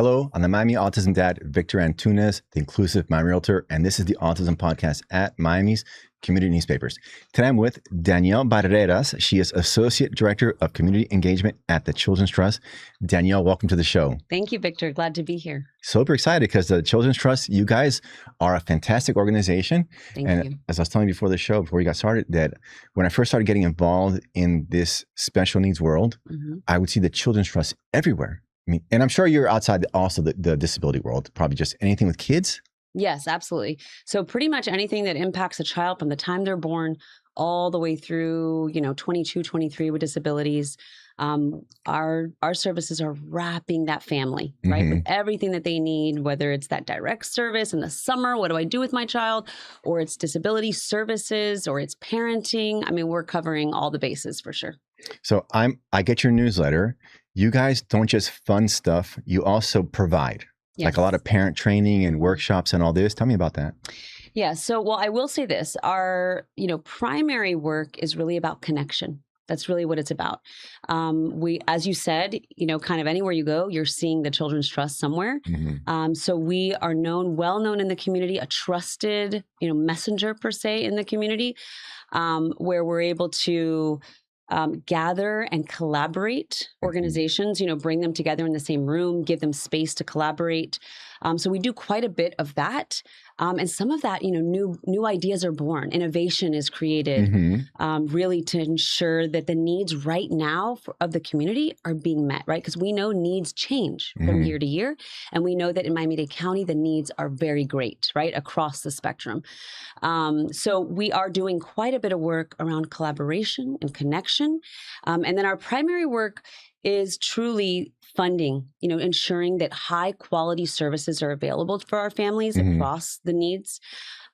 Hello, I'm the Miami Autism Dad Victor Antunez, the inclusive Miami Realtor, and this is the Autism Podcast at Miami's Community Newspapers. Today I'm with Danielle Barreras. She is Associate Director of Community Engagement at the Children's Trust. Danielle, welcome to the show. Thank you, Victor. Glad to be here. Super excited because the Children's Trust, you guys are a fantastic organization. Thank you. As I was telling you before the show, before we got started, that when I first started getting involved in this special needs world, I would see the Children's Trust everywhere. I mean, and I'm sure you're outside also the disability world, probably just anything with kids. Yes, absolutely. So pretty much anything that impacts a child from the time they're born all the way through, 22, 23 with disabilities. Our services are wrapping that family, right? With everything that they need, whether it's that direct service in the summer, what do I do with my child? Or it's disability services, or it's parenting. I mean, we're covering all the bases for sure. So I get your newsletter. You guys don't just fund stuff, you also provide. Yes. Like a lot of parent training and workshops and all this. Tell me about that. Yeah. So, well, I will say this, our, primary work is really about connection. That's really what it's about. We, as you said, kind of anywhere you go, you're seeing the Children's Trust somewhere. So we are well known in the community, a trusted, messenger per se in the community, where we're able to gather and collaborate organizations, bring them together in the same room, give them space to collaborate. So we do quite a bit of that. And some of that, new ideas are born. Innovation is created really to ensure that the needs right now of the community are being met, right? Because we know needs change from year to year. And we know that in Miami-Dade County, the needs are very great, right? Across the spectrum. So we are doing quite a bit of work around collaboration and connection. And then our primary work is truly funding, ensuring that high quality services are available for our families across the needs.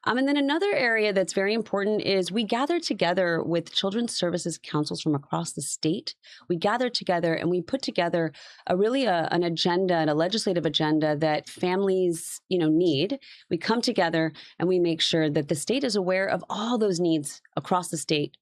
And then another area that's very important is we gather together with children's services councils from across the state. We gather together and we put together an agenda and a legislative agenda that families, need. We come together and we make sure that the state is aware of all those needs across the state,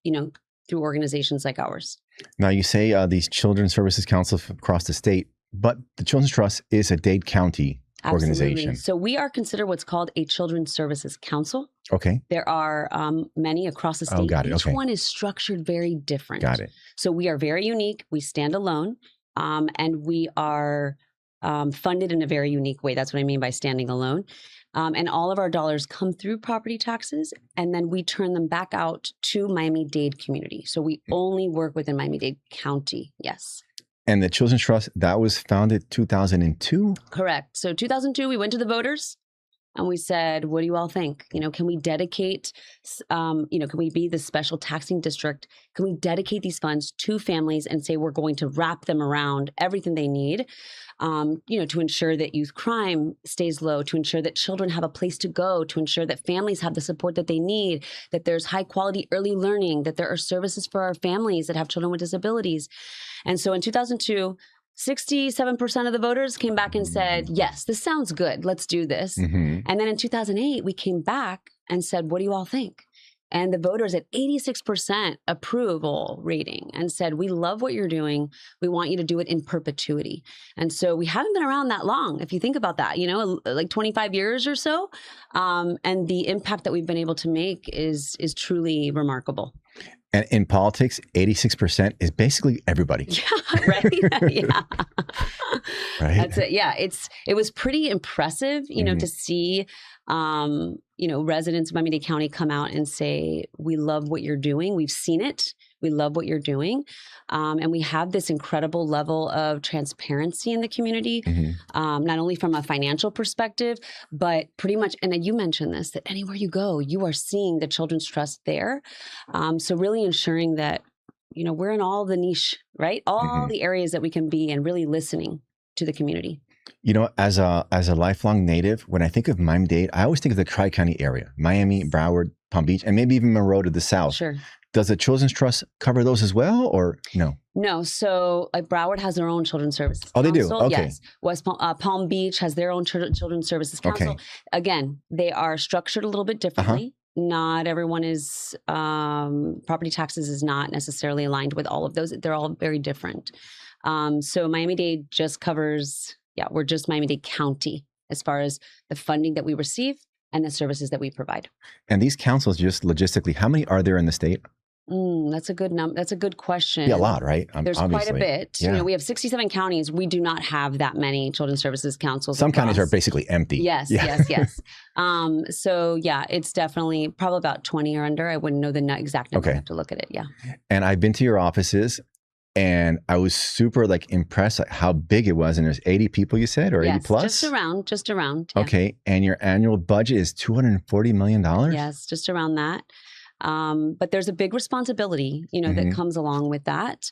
through organizations like ours. Now you say these children's services councils across the state, but the Children's Trust is a Dade County organization. So we are considered what's called a Children's Services Council. Okay. There are many across the state. Oh, got it. Each Okay. one is structured very different. Got it. So we are very unique. We stand alone, and we are funded in a very unique way. That's what I mean by standing alone. And all of our dollars come through property taxes, and then we turn them back out to Miami-Dade community. So we only work within Miami-Dade County. Yes. And the Children's Trust, that was founded 2002? Correct. So 2002, we went to the voters and we said, what do you all think? Can we dedicate, can we be the special taxing district? Can we dedicate these funds to families and say we're going to wrap them around everything they need, to ensure that youth crime stays low, to ensure that children have a place to go, to ensure that families have the support that they need, that there's high quality early learning, that there are services for our families that have children with disabilities. And so in 2002, 67% of the voters came back and said, yes, this sounds good. Let's do this. And then in 2008, we came back and said, what do you all think? And the voters at 86% approval rating and said, we love what you're doing. We want you to do it in perpetuity. And so we haven't been around that long. If you think about that, like 25 years or so. And the impact that we've been able to make is truly remarkable. And in politics, 86% is basically everybody. Yeah, right. Yeah. Right. That's it. Yeah. It was pretty impressive, to see, residents of Miami-Dade County come out and say, we love what you're doing. We've seen it. We love what you're doing. And we have this incredible level of transparency in the community, not only from a financial perspective, but pretty much, and you mentioned this, that anywhere you go, you are seeing the Children's Trust there. So really ensuring that, we're in all the niche, right? All the areas that we can be and really listening to the community. As a lifelong native, when I think of Miami-Dade, I always think of the Tri-County area, Miami, Broward, Palm Beach, and maybe even Monroe to the south. Sure. Does the Children's Trust cover those as well, or no? No. So Broward has their own children's services. Oh, they do? Council. Okay. Yes. Palm Beach has their own children's services council. Okay. Again, they are structured a little bit differently. Not everyone is, property taxes is not necessarily aligned with all of those. They're all very different. So Miami-Dade just covers Yeah, we're just Miami-Dade County as far as the funding that we receive and the services that we provide. And these councils, just logistically, how many are there in the state? That's a good That's a good question. Yeah, a lot, right? There's obviously. quite a bit. Yeah. We have 67 counties. We do not have that many children's services councils. Some counties are basically empty. Yes, yeah. yes. So yeah, it's definitely probably about 20 or under. I wouldn't know the exact number. Okay. I have to look at it. Yeah. And I've been to your offices, and I was super impressed at how big it was. And there's 80 people, you said, or yes, 80 plus? Just around. Yeah. Okay. And your annual budget is $240 million? Yes, just around that. But there's a big responsibility, that comes along with that.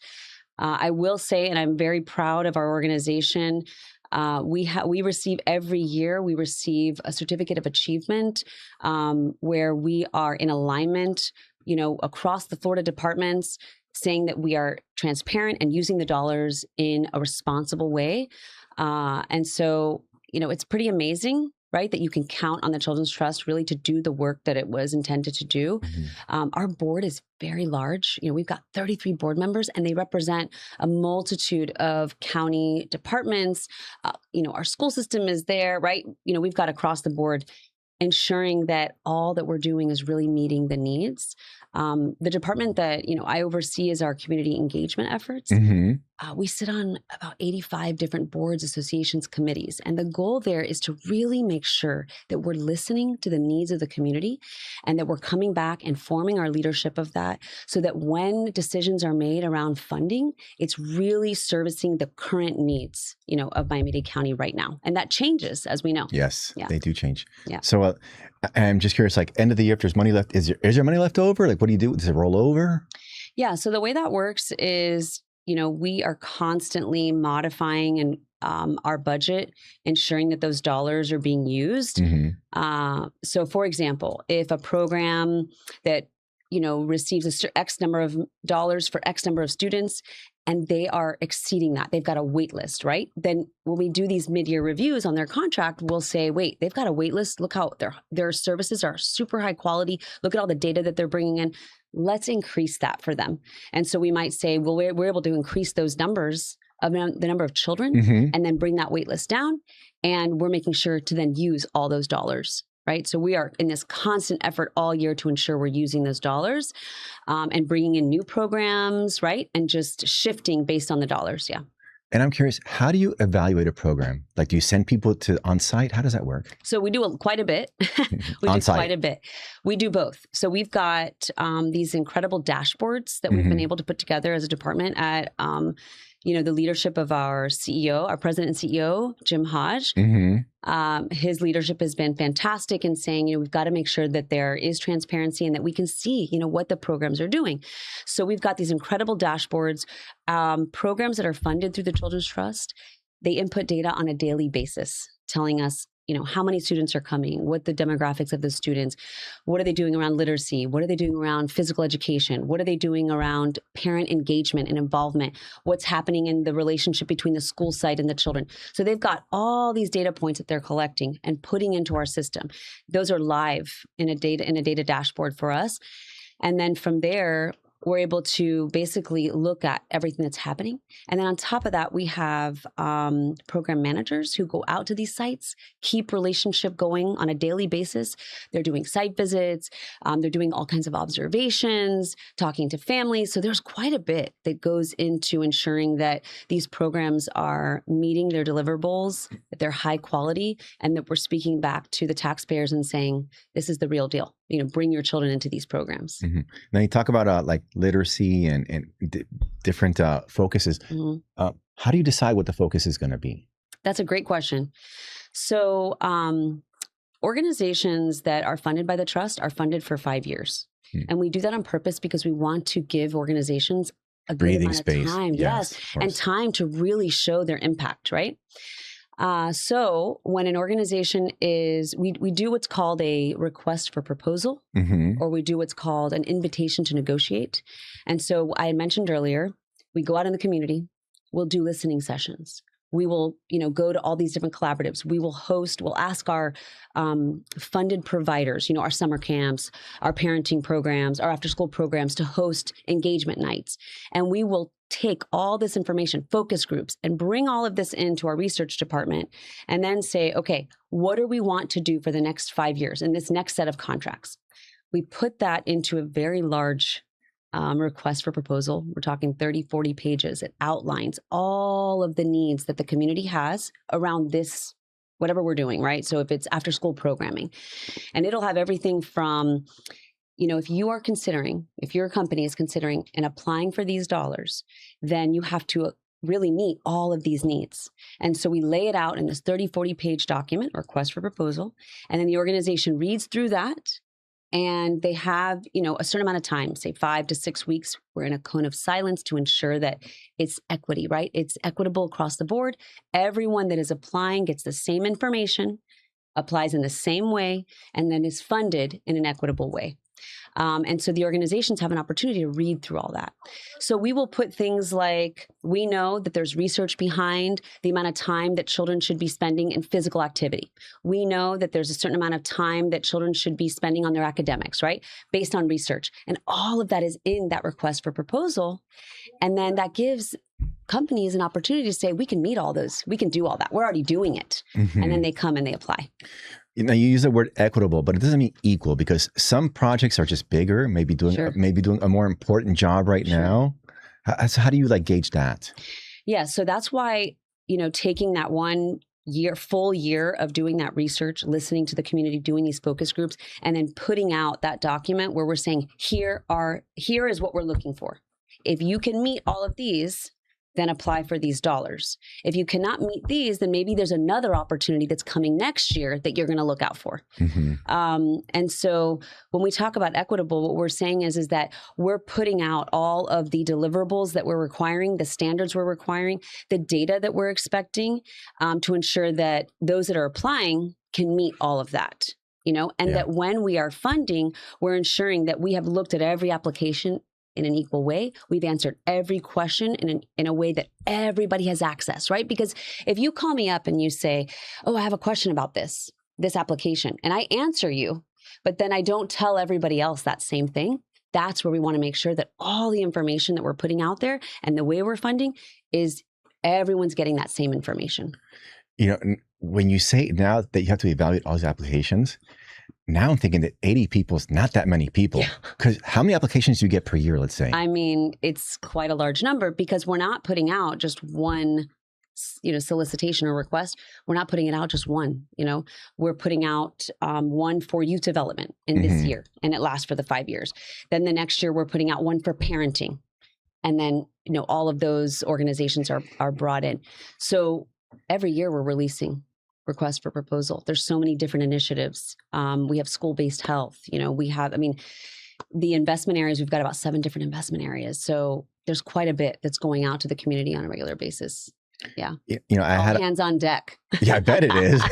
I will say, and I'm very proud of our organization. We receive every year, we receive a certificate of achievement where we are in alignment, across the Florida departments, saying that we are transparent and using the dollars in a responsible way. And so, it's pretty amazing, right? That you can count on the Children's Trust really to do the work that it was intended to do. Our board is very large. We've got 33 board members, and they represent a multitude of county departments. Our school system is there, right? We've got across the board ensuring that all that we're doing is really meeting the needs. The department that, I oversee is our community engagement efforts. We sit on about 85 different boards, associations, committees. And the goal there is to really make sure that we're listening to the needs of the community and that we're coming back and forming our leadership of that so that when decisions are made around funding, it's really servicing the current needs, of Miami-Dade County right now. And that changes, as we know. Yes, they do change. Yeah. So I'm just curious, end of the year, if there's money left, is there money left over? What do you do? Does it roll over? Yeah. So the way that works is, we are constantly modifying and our budget, ensuring that those dollars are being used. So for example, if a program that, receives X number of dollars for X number of students, and they are exceeding that, they've got a wait list, right? Then when we do these mid-year reviews on their contract, we'll say, wait, they've got a wait list. Look how their services are super high quality. Look at all the data that they're bringing in. Let's increase that for them. And so we might say, well, we're able to increase those numbers of the number of children and then bring that wait list down. And we're making sure to then use all those dollars. Right. So we are in this constant effort all year to ensure we're using those dollars and bringing in new programs. Right. And just shifting based on the dollars. Yeah. And I'm curious, how do you evaluate a program? Do you send people to on-site? How does that work? So we do quite a bit. We do both. So we've got these incredible dashboards that we've been able to put together as a department at the leadership of our CEO, our president and CEO, Jim Hodge. His leadership has been fantastic in saying, we've got to make sure that there is transparency and that we can see, what the programs are doing. So we've got these incredible dashboards, programs that are funded through the Children's Trust. They input data on a daily basis, telling us, how many students are coming, what the demographics of the students, what are they doing around literacy, what are they doing around physical education, what are they doing around parent engagement and involvement, what's happening in the relationship between the school site and the children. So they've got all these data points that they're collecting and putting into our system. Those are live in a data dashboard for us. And then from there, we're able to basically look at everything that's happening. And then on top of that, we have program managers who go out to these sites, keep relationship going on a daily basis. They're doing site visits. They're doing all kinds of observations, talking to families. So there's quite a bit that goes into ensuring that these programs are meeting their deliverables, that they're high quality, and that we're speaking back to the taxpayers and saying, this is the real deal. Bring your children into these programs. Now you talk about literacy and different focuses. How do you decide what the focus is going to be? That's a great question. So organizations that are funded by the trust are funded for 5 years. And we do that on purpose because we want to give organizations a breathing good amount space. Of time. Yes. And time to really show their impact, right? So when an organization we do what's called a request for proposal, or we do what's called an invitation to negotiate. And so I had mentioned earlier, we go out in the community, we'll do listening sessions. We will, go to all these different collaboratives. We'll ask our funded providers, our summer camps, our parenting programs, our after-school programs to host engagement nights. And we will take all this information, focus groups, and bring all of this into our research department and then say, okay, what do we want to do for the next 5 years in this next set of contracts? We put that into a very large request for proposal. We're talking 30, 40 pages. It outlines all of the needs that the community has around this, whatever we're doing, right? So if it's after school programming, and it'll have everything from, if your company is considering and applying for these dollars, then you have to really meet all of these needs. And so we lay it out in this 30, 40 page document, request for proposal. And then the organization reads through that. And they have, a certain amount of time, say 5 to 6 weeks. We're in a cone of silence to ensure that it's equity, right? It's equitable across the board. Everyone that is applying gets the same information, applies in the same way, and then is funded in an equitable way. And so the organizations have an opportunity to read through all that. So we will put things like, we know that there's research behind the amount of time that children should be spending in physical activity. We know that there's a certain amount of time that children should be spending on their academics, right? Based on research. And all of that is in that request for proposal. And then that gives companies an opportunity to say, we can meet all those. We can do all that. We're already doing it. Mm-hmm. And then they come and they apply. You use the word equitable, but it doesn't mean equal, because some projects are just bigger, maybe doing a more important job right now. So how do you gauge that? Yeah, so that's why, taking that full year of doing that research, listening to the community, doing these focus groups, and then putting out that document where we're saying, here is what we're looking for. If you can meet all of these, then apply for these dollars. If you cannot meet these, then maybe there's another opportunity that's coming next year that you're going to look out for. Mm-hmm. And so when we talk about equitable, what we're saying is that we're putting out all of the deliverables that we're requiring, the standards we're requiring, the data that we're expecting, to ensure that those that are applying can meet all of that. That when we are funding, we're ensuring that we have looked at every application in an equal way. We've answered every question in a way that everybody has access, right? Because if you call me up and you say, oh, I have a question about this application, and I answer you, but then I don't tell everybody else that same thing, that's where we want to make sure that all the information that we're putting out there and the way we're funding is everyone's getting that same information. When you say now that you have to evaluate all these applications, now I'm thinking that 80 people is not that many people. Because how many applications do you get per year, let's say? I mean, it's quite a large number, because we're not putting out just one, solicitation or request. We're not putting it out just one, We're putting out one for youth development in this year, and it lasts for the 5 years. Then the next year, we're putting out one for parenting. And then, all of those organizations are brought in. So every year we're releasing request for proposal. There's so many different initiatives. We have school-based health. The investment areas, we've got about 7 different investment areas. So there's quite a bit that's going out to the community on a regular basis. Yeah. I had hands on deck. Yeah, I bet it is.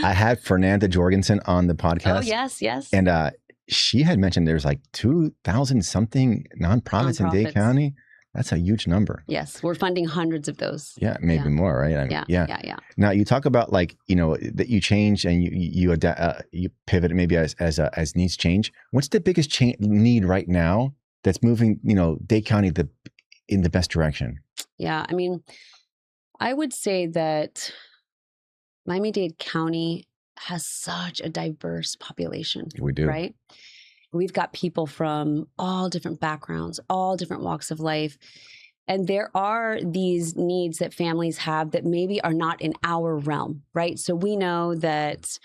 I had Fernanda Jorgensen on the podcast. Oh, yes. And she had mentioned there's 2,000 something nonprofits in Dade County. That's a huge number. Yes, we're funding hundreds of those. Yeah, maybe more, right? Yeah. Now you talk about that you change and you adapt, you pivot maybe as needs change. What's the biggest need right now that's moving Dade County in the best direction? Yeah, I would say that Miami-Dade County has such a diverse population. We do, right? We've got people from all different backgrounds, all different walks of life. And there are these needs that families have that maybe are not in our realm, right? So we know that,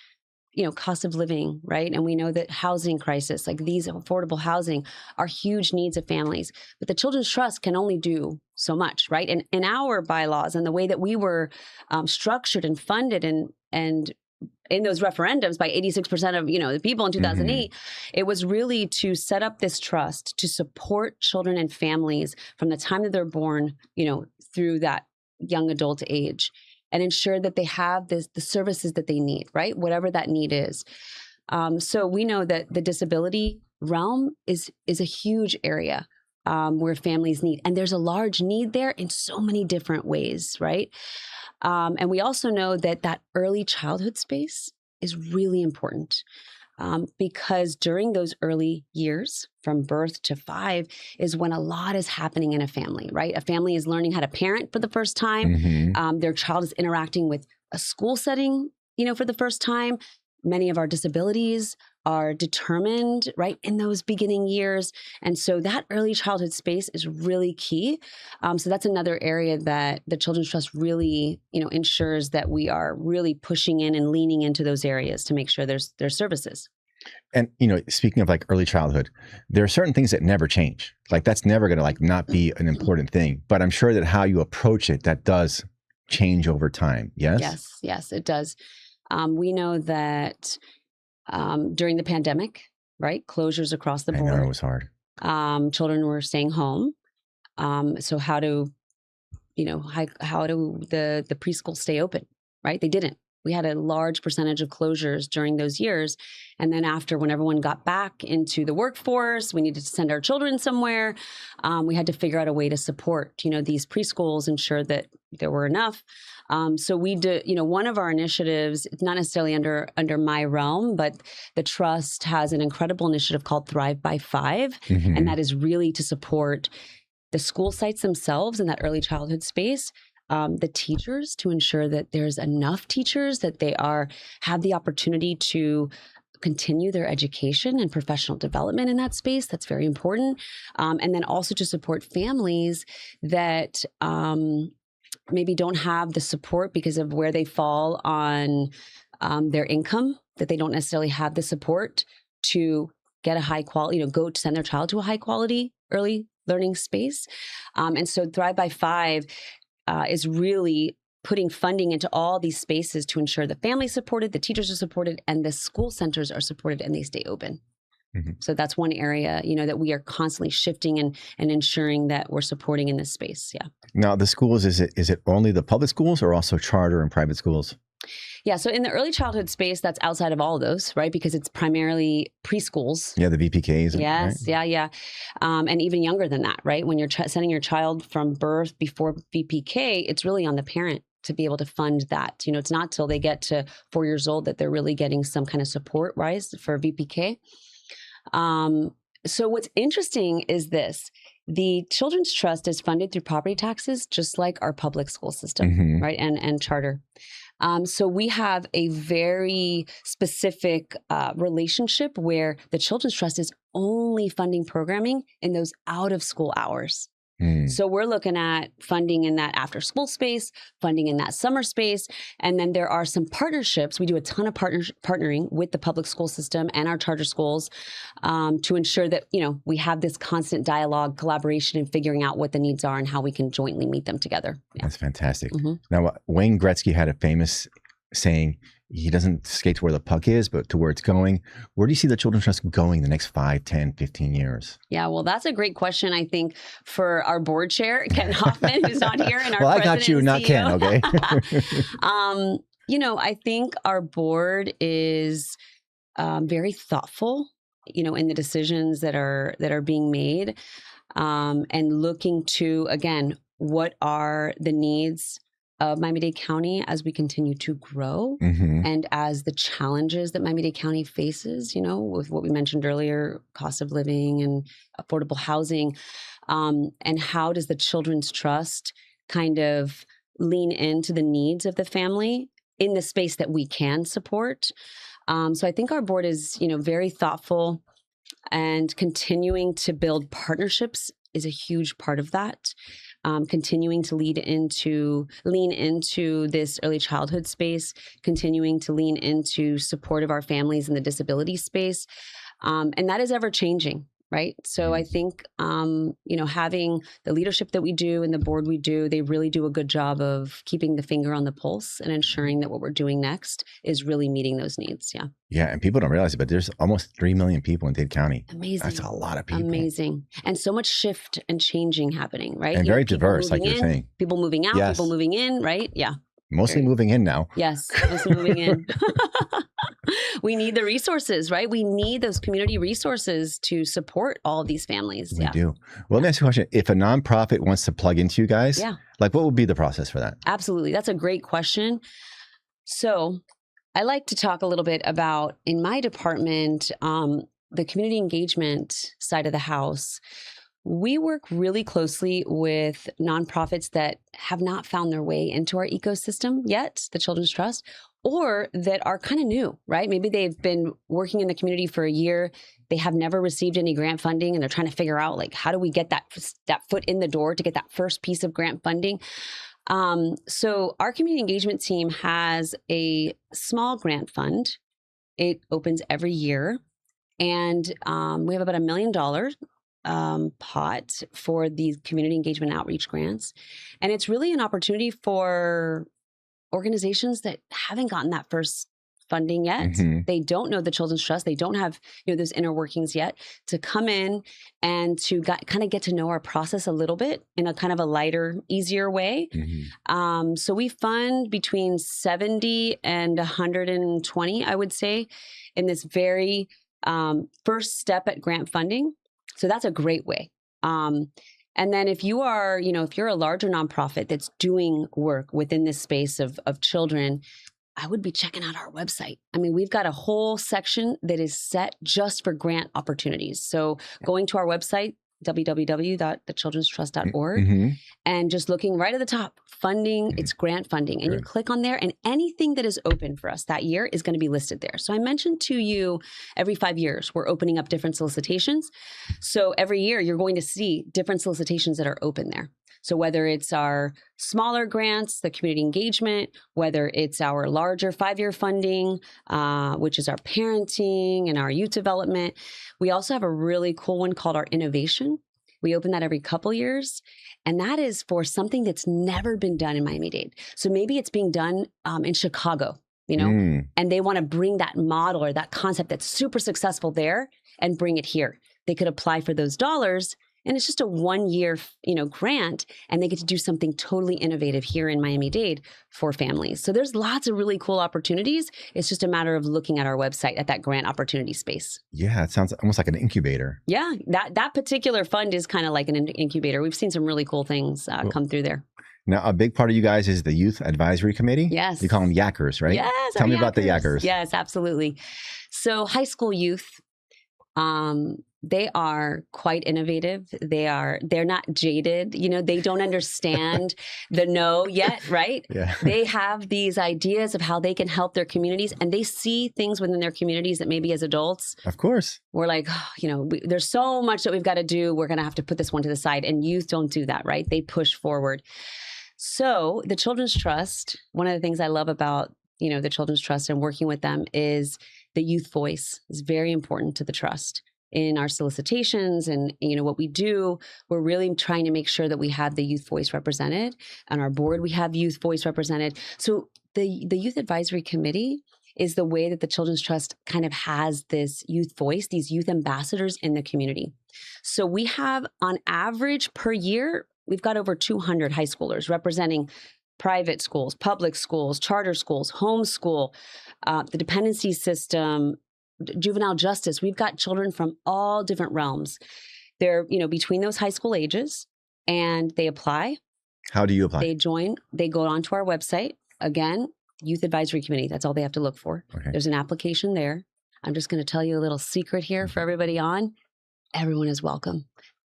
cost of living, right? And we know that housing crisis, these affordable housing, are huge needs of families. But the Children's Trust can only do so much, right? And in our bylaws and the way that we were structured and funded and in those referendums by 86% of, the people in 2008, it was really to set up this trust to support children and families from the time that they're born, through that young adult age, and ensure that they have the services that they need, right? Whatever that need is. So we know that the disability realm is a huge area where families need, and there's a large need there in so many different ways, right? And we also know that early childhood space is really important. because during those early years, from birth to 5, is when a lot is happening in a family, right? A family is learning how to parent for the first time. Mm-hmm. Their child is interacting with a school setting, for the first time. Many of our disabilities are determined right in those beginning years. And so that early childhood space is really key. So that's another area that the Children's Trust really, ensures that we are really pushing in and leaning into those areas to make sure there's services. And, speaking of like early childhood, there are certain things that never change. Like that's never going to like not be an important thing. But I'm sure that how you approach it, that does change over time. Yes? Yes, it does. We know that during the pandemic, right, closures across the board. I know it was hard. Children were staying home. So how do the preschool stay open, right? They didn't. We had a large percentage of closures during those years. And then after, when everyone got back into the workforce, we needed to send our children somewhere. We had to figure out a way to support, these preschools, ensure that there were enough. So we do, one of our initiatives, it's not necessarily under my realm, but the Trust has an incredible initiative called Thrive by 5. Mm-hmm. And that is really to support the school sites themselves in that early childhood space. The teachers, to ensure that there's enough teachers, that they have the opportunity to continue their education and professional development in that space. That's very important. And then also to support families that maybe don't have the support because of where they fall on their income, that they don't necessarily have the support to get a high quality, go to send their child to a high quality early learning space. And so Thrive by 5 is really putting funding into all these spaces to ensure the family's supported, the teachers are supported, and the school centers are supported and they stay open. Mm-hmm. So that's one area, that we are constantly shifting and ensuring that we're supporting in this space. Yeah. Now the schools, is it only the public schools or also charter and private schools? Yeah. So in the early childhood space, that's outside of all of those, right? Because it's primarily preschools. Yeah, the VPKs. Yes. Right? Yeah. And even younger than that, right? When you're sending your child from birth before VPK, it's really on the parent to be able to fund that. It's not till they get to 4 years old that they're really getting some kind of support, right, for VPK. So what's interesting is this. The Children's Trust is funded through property taxes, just like our public school system, mm-hmm. right? And charter. So we have a very specific relationship where the Children's Trust is only funding programming in those out of school hours. So we're looking at funding in that after school space, funding in that summer space. And then there are some partnerships. We do a ton of partnering with the public school system and our charter schools to ensure that, we have this constant dialogue, collaboration, and figuring out what the needs are and how we can jointly meet them together. Yeah. That's fantastic. Mm-hmm. Now, Wayne Gretzky had a famous saying, he doesn't skate to where the puck is, but to where it's going. Where do you see the Children's Trust going the next 5, 10, 15 years? Yeah, well, that's a great question, I think, for our board chair, Ken Hoffman, who's not here, and our well, I president got you, not Ken, okay? I think our board is very thoughtful, in the decisions that are being made, and looking to, again, what are the needs of Miami-Dade County as we continue to grow, mm-hmm. and as the challenges that Miami-Dade County faces, with what we mentioned earlier, cost of living and affordable housing, and how does the Children's Trust kind of lean into the needs of the family in the space that we can support. So I think our board is, very thoughtful, and continuing to build partnerships is a huge part of that. Continuing to lean into this early childhood space, continuing to lean into support of our families in the disability space. And that is ever changing, right? So I think, having the leadership that we do and the board we do, they really do a good job of keeping the finger on the pulse and ensuring that what we're doing next is really meeting those needs. Yeah. Yeah. And people don't realize it, but there's almost 3 million people in Dade County. Amazing. That's a lot of people. Amazing. And so much shift and changing happening, right? And very diverse, like you're saying. People moving out, yes. People moving in, right? Yeah. Mostly moving in now. Yes, mostly moving in. We need the resources, right? We need those community resources to support all of these families. We do. Well, let me ask you a question. If a nonprofit wants to plug into you guys, what would be the process for that? Absolutely. That's a great question. So I like to talk a little bit about, in my department, the community engagement side of the house. We work really closely with nonprofits that have not found their way into our ecosystem yet, the Children's Trust, or that are kind of new, right? Maybe they've been working in the community for a year. They have never received any grant funding, and they're trying to figure out, like, how do we get that foot in the door to get that first piece of grant funding? So our community engagement team has a small grant fund. It opens every year, and we have about $1 million pot for these community engagement outreach grants. And it's really an opportunity for organizations that haven't gotten that first funding yet. Mm-hmm. They don't know the Children's Trust. They don't have, those inner workings yet, to come in and to kind of get to know our process a little bit in a kind of a lighter, easier way. Mm-hmm. So we fund between 70 and 120, I would say, in this very first step at grant funding. So that's a great way. And then if you are, if you're a larger nonprofit that's doing work within this space of children, I would be checking out our website. I mean, we've got a whole section that is set just for grant opportunities. So going to our website, www.thechildrenstrust.org, Mm-hmm. and just looking right at the top, funding, it's grant funding. And you click on there, and anything that is open for us that year is going to be listed there. So I mentioned to you, every 5 years, we're opening up different solicitations. So every year, you're going to see different solicitations that are open there. So whether it's our smaller grants, the community engagement, whether it's our larger 5-year funding, which is our parenting and our youth development, we also have a really cool one called our innovation. We open that every couple years, and that is for something that's never been done in Miami-Dade. So maybe it's being done in Chicago, and they want to bring that model or that concept that's super successful there and bring it here. They could apply for those dollars, and it's just a 1-year, grant, and they get to do something totally innovative here in Miami-Dade for families. So there's lots of really cool opportunities. It's just a matter of looking at our website at that grant opportunity space. Yeah, it sounds almost like an incubator. Yeah, that particular fund is kind of like an incubator. We've seen some really cool things come through there. Now, a big part of you guys is the Youth Advisory Committee. Yes. You call them yackers, right? Yes. Tell me about the yackers. Yes, absolutely. So high school youth, they are quite innovative. They're not jaded. They don't understand the no yet, right? Yeah. They have these ideas of how they can help their communities, and they see things within their communities that maybe as adults, of course, we're like, there's so much that we've got to do. We're going to have to put this one to the side. And youth don't do that, right? They push forward. So the Children's Trust, one of the things I love about, the Children's Trust and working with them is the youth voice is very important to the trust. In our solicitations and what we do, we're really trying to make sure that we have the youth voice represented. On our board, we have youth voice represented. So the Youth Advisory Committee is the way that the Children's Trust kind of has this youth voice, these youth ambassadors in the community. So we have, on average per year, we've got over 200 high schoolers representing private schools, public schools, charter schools, homeschool, the dependency system, juvenile justice. We've got children from all different realms. They're, between those high school ages, and they apply. How do you apply? They join. They go onto our website. Again, Youth Advisory Committee. That's all they have to look for. Okay. There's an application there. I'm just going to tell you a little secret here for everybody on. Everyone is welcome.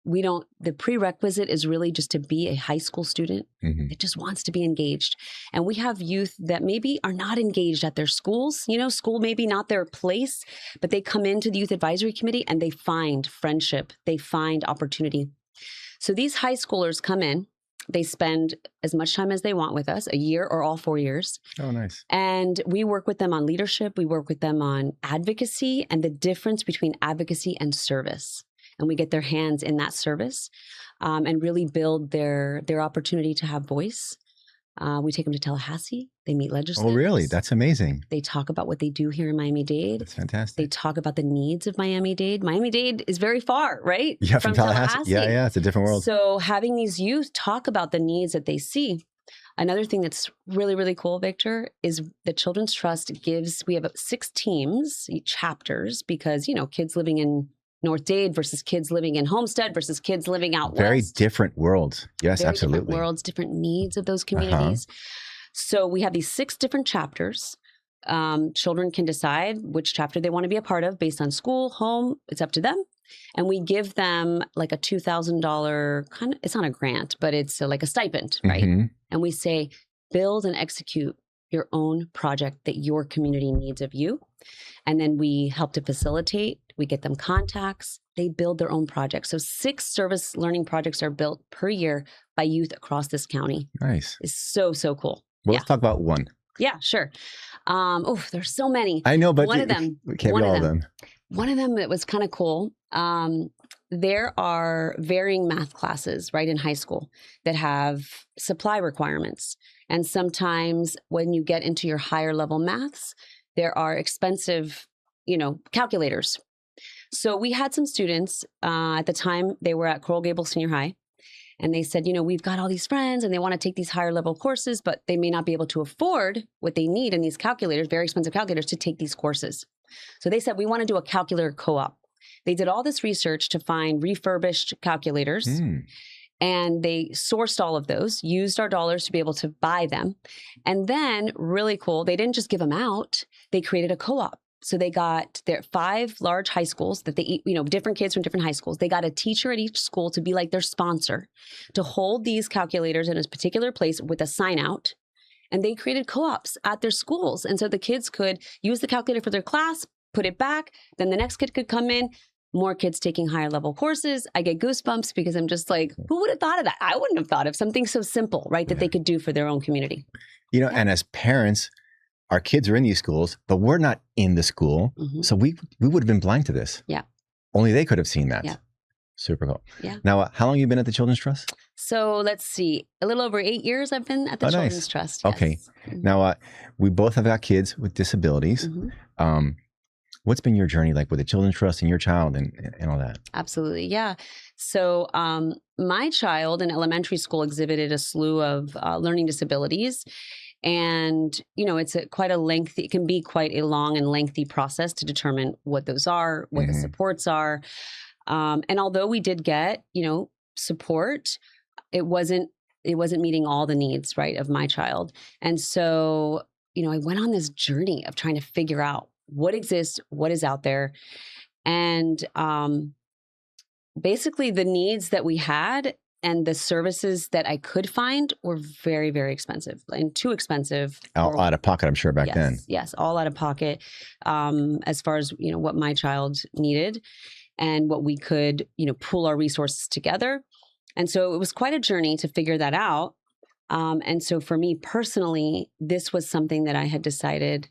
The prerequisite is really just to be a high school student that just wants to be engaged. And we have youth that maybe are not engaged at their schools. School maybe not their place, but they come into the Youth Advisory Committee and they find friendship. They find opportunity. So these high schoolers come in, they spend as much time as they want with us, a year or all 4 years. Oh, nice. And we work with them on leadership. We work with them on advocacy and the difference between advocacy and service. And we get their hands in that service and really build their opportunity to have voice. We take them to Tallahassee. They meet legislators. Oh, really? That's amazing. They talk about what they do here in Miami-Dade. That's fantastic. They talk about the needs of Miami-Dade. Miami-Dade is very far, right? Yeah, from Tallahassee. Yeah, it's a different world. So having these youth talk about the needs that they see. Another thing that's really, really cool, Victor, is the Children's Trust we have 6 teams, chapters, because, kids living in North Dade versus kids living in Homestead versus kids living out west. Very different worlds. Yes, Very absolutely. Different worlds, different needs of those communities. So we have these 6 different chapters children can decide which chapter they want to be a part of based on school, home. It's up to them. And we give them like a $2,000 kind of, it's not a grant, but it's like a stipend, right? And we say, build and execute your own project that your community needs of you. And then we help to facilitate. We get them contacts. They build their own projects. So 6 service learning projects are built per year by youth across this county. Nice. It's so, so cool. Well, let's talk about one. Yeah, sure. There's so many. I know, but one of them, can't be all of them. One of them that was kind of cool. There are varying math classes, right, in high school that have supply requirements. And sometimes when you get into your higher level maths, there are expensive, calculators. So we had some students at the time, they were at Coral Gables Senior High. And they said, we've got all these friends and they want to take these higher level courses, but they may not be able to afford what they need in these calculators, very expensive calculators, to take these courses. So they said, we want to do a calculator co-op. They did all this research to find refurbished calculators. And they sourced all of those, used our dollars to be able to buy them. And then, really cool, they didn't just give them out, they created a co-op. So they got their 5 large high schools that they, different kids from different high schools. They got a teacher at each school to be like their sponsor, to hold these calculators in a particular place with a sign out. And they created co-ops at their schools. And so the kids could use the calculator for their class, put it back. Then the next kid could come in. More kids taking higher level courses. I get goosebumps because I'm just like, who would have thought of that? I wouldn't have thought of something so simple, right? That they could do for their own community. And as parents, our kids are in these schools, but we're not in the school. So we would have been blind to this. Yeah. Only they could have seen that. Yeah. Super cool. Yeah. Now, how long have you been at the Children's Trust? So let's see. A little over 8 years I've been at the Children's Trust. Yes. Okay. Now, we both have got kids with disabilities. What's been your journey like with the Children's Trust and your child and all that? Absolutely. Yeah. So my child in elementary school exhibited a slew of learning disabilities. And, it can be quite a long and lengthy process to determine what those are, what the supports are. And although we did get, support, it wasn't meeting all the needs, right, of my child. And so, I went on this journey of trying to figure out what exists, what is out there. And basically the needs that we had and the services that I could find were very, very expensive and too expensive. All out of pocket, I'm sure, back then. Yes, all out of pocket as far as, what my child needed and what we could, pool our resources together. And so it was quite a journey to figure that out. And so for me personally, this was something that I had decided,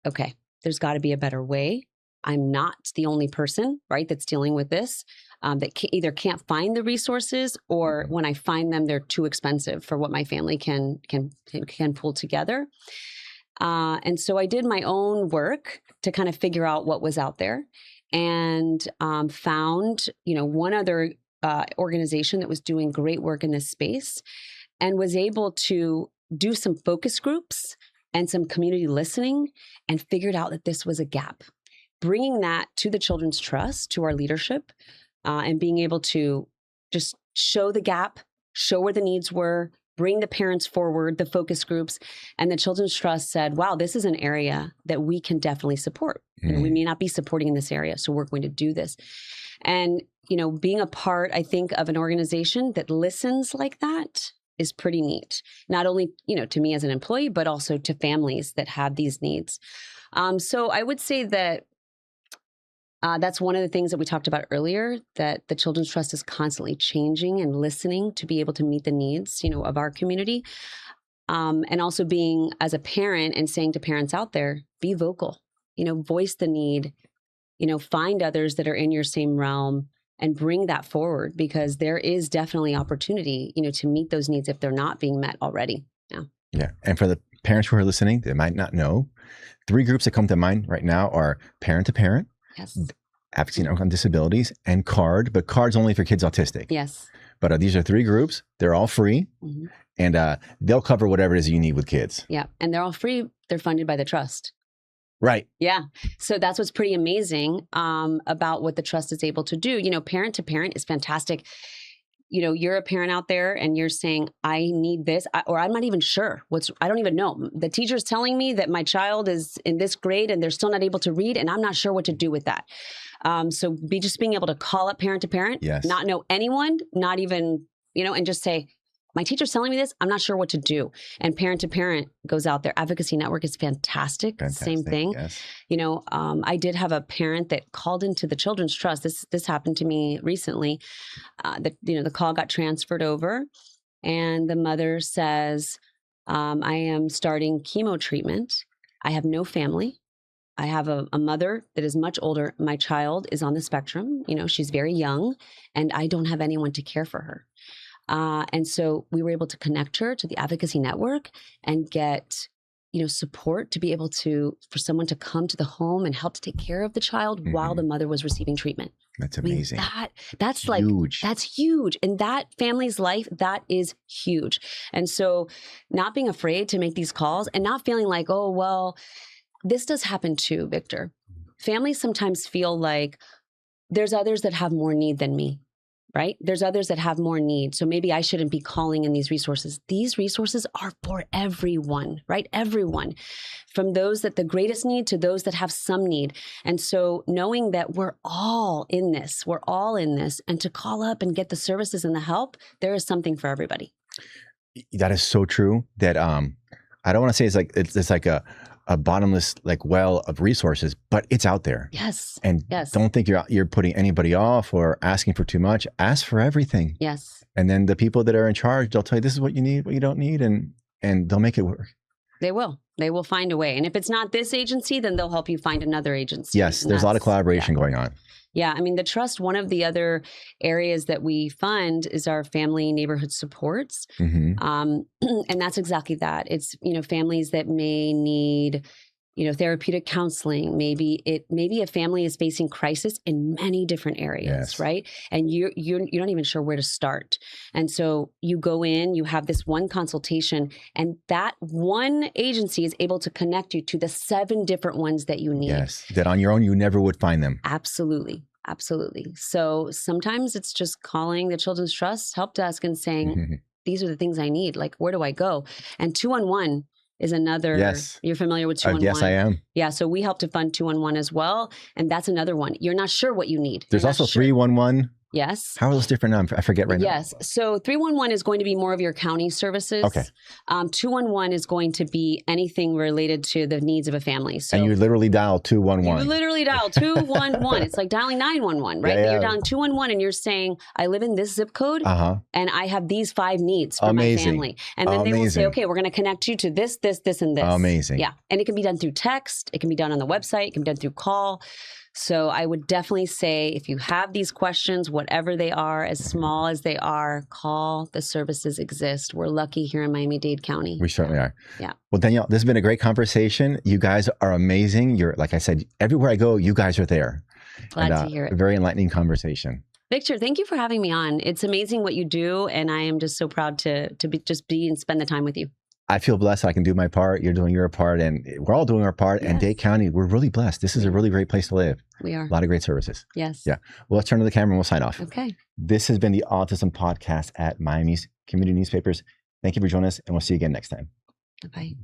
okay, there's got to be a better way. I'm not the only person, right, that's dealing with this, that either can't find the resources or when I find them, they're too expensive for what my family can pull together. And so I did my own work to kind of figure out what was out there and found, one other organization that was doing great work in this space and was able to do some focus groups and some community listening and figured out that this was a gap. Bringing that to the Children's Trust, to our leadership, and being able to just show the gap, show where the needs were, bring the parents forward, the focus groups, and the Children's Trust said, wow, this is an area that we can definitely support. We may not be supporting in this area, so we're going to do this. And, being a part, I think, of an organization that listens like that is pretty neat. Not only, to me as an employee, but also to families that have these needs. So I would say that that's one of the things that we talked about earlier, that the Children's Trust is constantly changing and listening to be able to meet the needs, of our community. And also being as a parent and saying to parents out there, be vocal, voice the need, find others that are in your same realm and bring that forward because there is definitely opportunity, to meet those needs if they're not being met already. Yeah. Yeah. And for the parents who are listening, they might not know. 3 groups that come to mind right now are parent to parent. Yes. Advocacy on disabilities and CARD, but CARD's only for kids autistic. Yes. But these are 3 groups. They're all free and they'll cover whatever it is you need with kids. Yeah. And they're all free. They're funded by the trust. Right. Yeah. So that's what's pretty amazing about what the trust is able to do. Parent to parent is fantastic. you're a parent out there and you're saying, I need this, or I'm not even sure I don't even know. The teacher's telling me that my child is in this grade and they're still not able to read, and I'm not sure what to do with that. So just being able to call up parent to parent, Yes. not know anyone, not even, and just say, my teacher's telling me this, I'm not sure what to do. And parent to parent goes out there. Advocacy Network is fantastic. Same thing. Yes. I did have a parent that called into the Children's Trust. This happened to me recently. The call got transferred over, and the mother says, I am starting chemo treatment. I have no family. I have a mother that is much older. My child is on the spectrum. She's very young, and I don't have anyone to care for her. And so we were able to connect her to the Advocacy Network and get, support to be able for someone to come to the home and help to take care of the child while the mother was receiving treatment. That's amazing. That's huge. That's huge. In that family's life, that is huge. And so not being afraid to make these calls and not feeling like, oh, well, this does happen too, Victor. Families sometimes feel like there's others that have more need than me. Right? There's others that have more need. So maybe I shouldn't be calling in these resources. These resources are for everyone, right? Everyone. From those that the greatest need to those that have some need. And so knowing that we're all in this, and to call up and get the services and the help, there is something for everybody. That is so true that I don't want to say it's like a bottomless well of resources, but it's out there. Yes. And yes. Don't think you're putting anybody off or asking for too much. Ask for everything. Yes. And then the people that are in charge, they'll tell you this is what you need, what you don't need, and they'll make it work. They will. They will find a way. And if it's not this agency, then they'll help you find another agency. Yes, there's a lot of collaboration going on. Yeah, I mean, the trust, one of the other areas that we fund is our family neighborhood supports. And that's exactly that. It's, families that may need, therapeutic counseling. Maybe a family is facing crisis in many different areas, yes. right? And you're not even sure where to start. And so you go in, you have this one consultation, and that one agency is able to connect you to the 7 different ones that you need. Yes, that on your own, you never would find them. Absolutely. Absolutely. So sometimes it's just calling the Children's Trust help desk and saying, these are the things I need. Like, where do I go? And 211 is another. Yes. You're familiar with 211? Yes, I am. Yeah. So we help to fund 211 as well. And that's another one. You're not sure what you need. There's also 311. Yes. How are those different? I forget right now. Yes. So 311 is going to be more of your county services. Okay. 211 is going to be anything related to the needs of a family. So and you literally dial 211. You literally dial 211. It's like dialing 911, right? Yeah, But you're dialing 211 and you're saying, I live in this zip code and I have these 5 needs for my family. And then they will say, okay, we're going to connect you to this, this, this, and this. Amazing. Yeah. And it can be done through text. It can be done on the website. It can be done through call. So I would definitely say if you have these questions, whatever they are, as small as they are, call. The services exist. We're lucky here in Miami-Dade County. We certainly are. Yeah. Well, Danielle, this has been a great conversation. You guys are amazing. You're, like I said, everywhere I go, you guys are there. Glad to hear it. A very enlightening conversation. Victor, thank you for having me on. It's amazing what you do, and I am just so proud to be and spend the time with you. I feel blessed I can do my part. You're doing your part, and we're all doing our part. Yes. And Dade County, we're really blessed. This is a really great place to live. We are. A lot of great services. Yes. Yeah. Well, let's turn to the camera and we'll sign off. Okay. This has been the Autism Podcast at Miami's Community Newspapers. Thank you for joining us, and we'll see you again next time. Bye.